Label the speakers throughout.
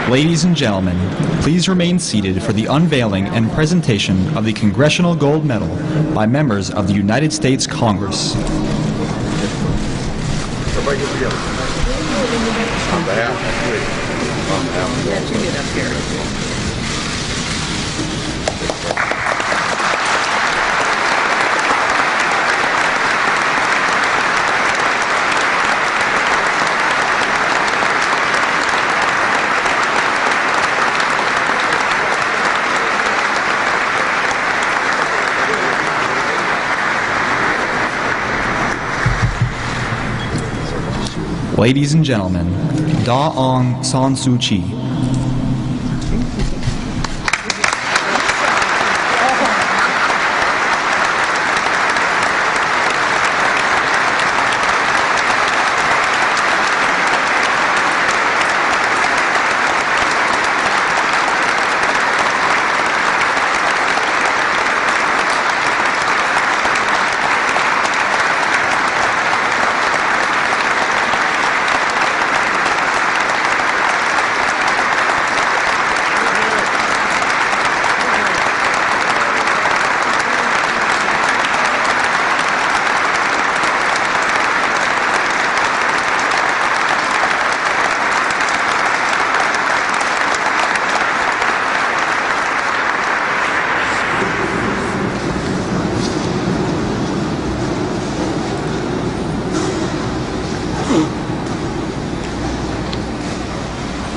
Speaker 1: Ladies and gentlemen, please remain seated for the unveiling and presentation of the Congressional Gold Medal by members of the United States Congress. Ladies and gentlemen, Daw Aung San Suu Kyi.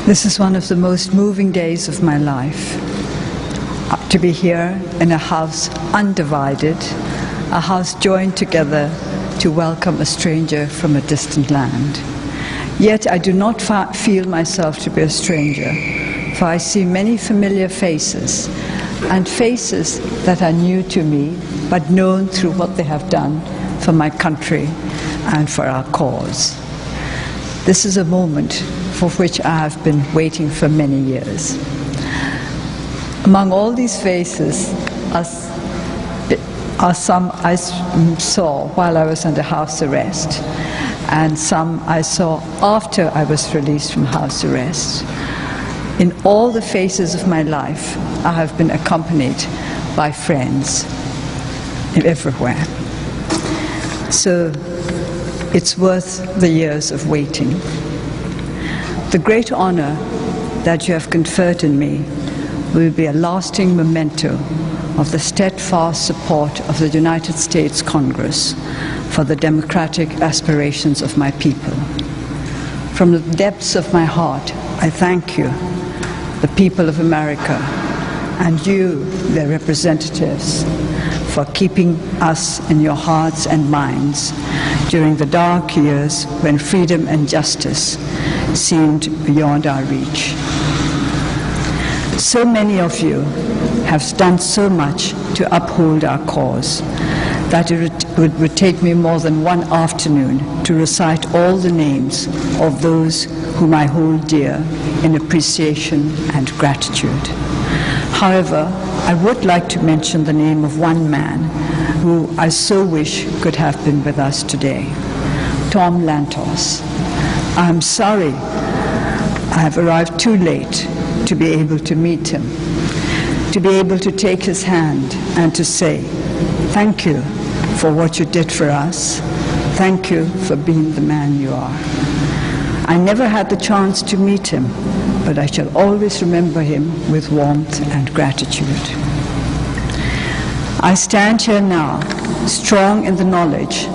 Speaker 2: This is one of the most moving days of my life. To be here in a house undivided, a house joined together to welcome a stranger from a distant land. Yet I do not feel myself to be a stranger, for I see many familiar faces, and faces that are new to me, but known through what they have done for my country and for our cause. This is a moment for which I have been waiting for many years. Among all these faces are some I saw while I was under house arrest, and some I saw after I was released from house arrest. In all the phases of my life, I have been accompanied by friends everywhere. So it's worth the years of waiting. The great honor that you have conferred on me will be a lasting memento of the steadfast support of the United States Congress for the democratic aspirations of my people. From the depths of my heart, I thank you, the people of America, and you, their representatives, for keeping us in your hearts and minds during the dark years when freedom and justice seemed beyond our reach. So many of you have done so much to uphold our cause that it would take me more than one afternoon to recite all the names of those whom I hold dear in appreciation and gratitude. However, I would like to mention the name of one man who I so wish could have been with us today, Tom Lantos. I'm sorry I have arrived too late to be able to meet him, to be able to take his hand and to say, thank you for what you did for us. Thank you for being the man you are. I never had the chance to meet him, but I shall always remember him with warmth and gratitude. I stand here now, strong in the knowledge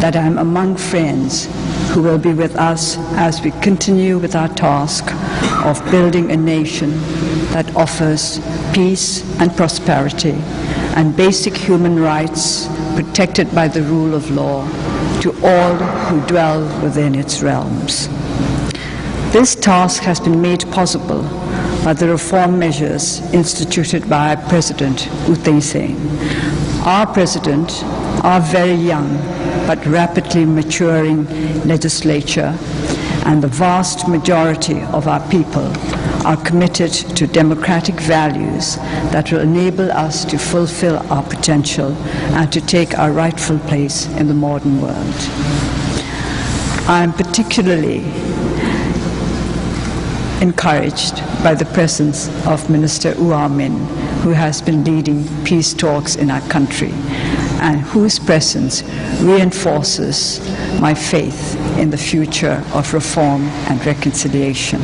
Speaker 2: that I am among friends who will be with us as we continue with our task of building a nation that offers peace and prosperity and basic human rights protected by the rule of law to all who dwell within its realms. This task has been made possible by the reform measures instituted by our President U Thein Sein. Our President, our very young but rapidly maturing legislature, and the vast majority of our people are committed to democratic values that will enable us to fulfill our potential and to take our rightful place in the modern world. I am particularly encouraged by the presence of Minister Min, who has been leading peace talks in our country, and whose presence reinforces my faith in the future of reform and reconciliation.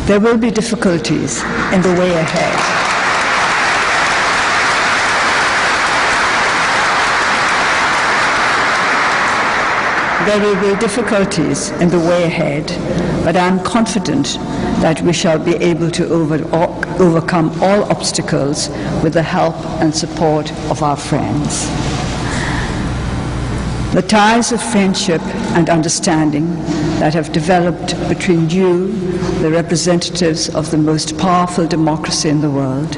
Speaker 2: There will be difficulties in the way ahead. There will be difficulties in the way ahead, but I am confident that we shall be able to overcome all obstacles with the help and support of our friends. The ties of friendship and understanding that have developed between you, the representatives of the most powerful democracy in the world,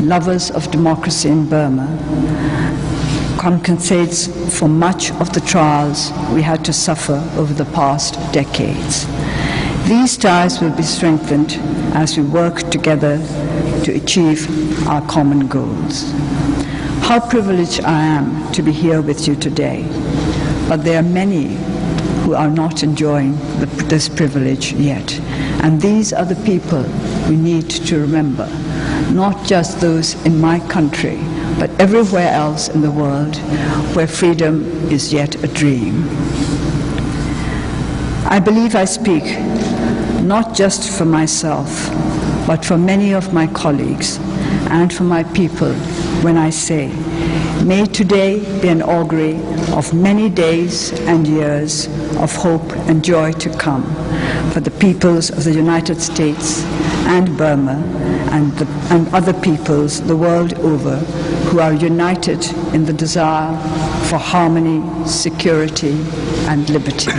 Speaker 2: lovers of democracy in Burma, compensates for much of the trials we had to suffer over the past decades. These ties will be strengthened as we work together to achieve our common goals. How privileged I am to be here with you today, but there are many who are not enjoying this privilege yet, and these are the people we need to remember, not just those in my country, but everywhere else in the world where freedom is yet a dream. I believe I speak not just for myself, but for many of my colleagues and for my people when I say, may today be an augury of many days and years of hope and joy to come for the peoples of the United States and Burma and other peoples the world over who are united in the desire for harmony, security, and liberty.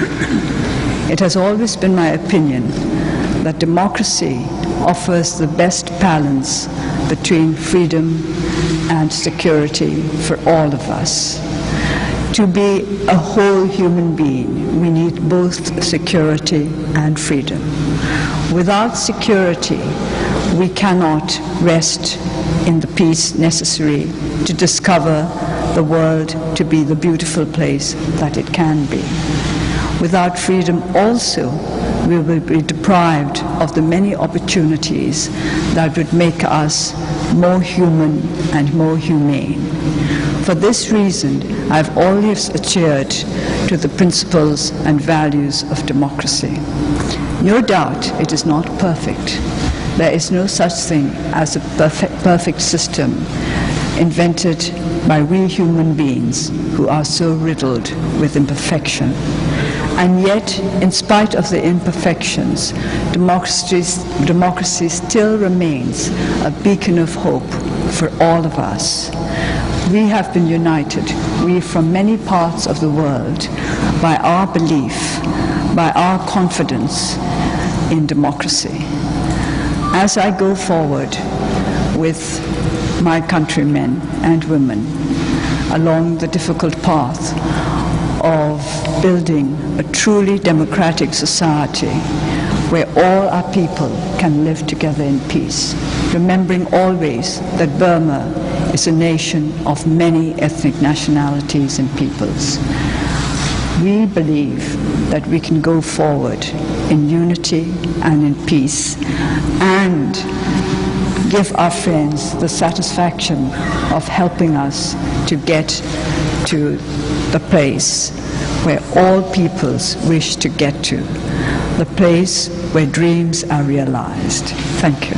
Speaker 2: It has always been my opinion that democracy offers the best balance between freedom and security for all of us. To be a whole human being, we need both security and freedom. Without security, we cannot rest in the peace necessary to discover the world to be the beautiful place that it can be. Without freedom also, we will be deprived of the many opportunities that would make us more human and more humane. For this reason, I've always adhered to the principles and values of democracy. No doubt it is not perfect. There is no such thing as a perfect system invented by we human beings who are so riddled with imperfection. And yet, in spite of the imperfections, democracy still remains a beacon of hope for all of us. We have been united, we from many parts of the world, by our belief, by our confidence in democracy. As I go forward with my countrymen and women along the difficult path of building a truly democratic society where all our people can live together in peace, remembering always that Burma is a nation of many ethnic nationalities and peoples. We believe that we can go forward in unity and in peace and give our friends the satisfaction of helping us to get to the place where all peoples wish to get to, the place where dreams are realized. Thank you.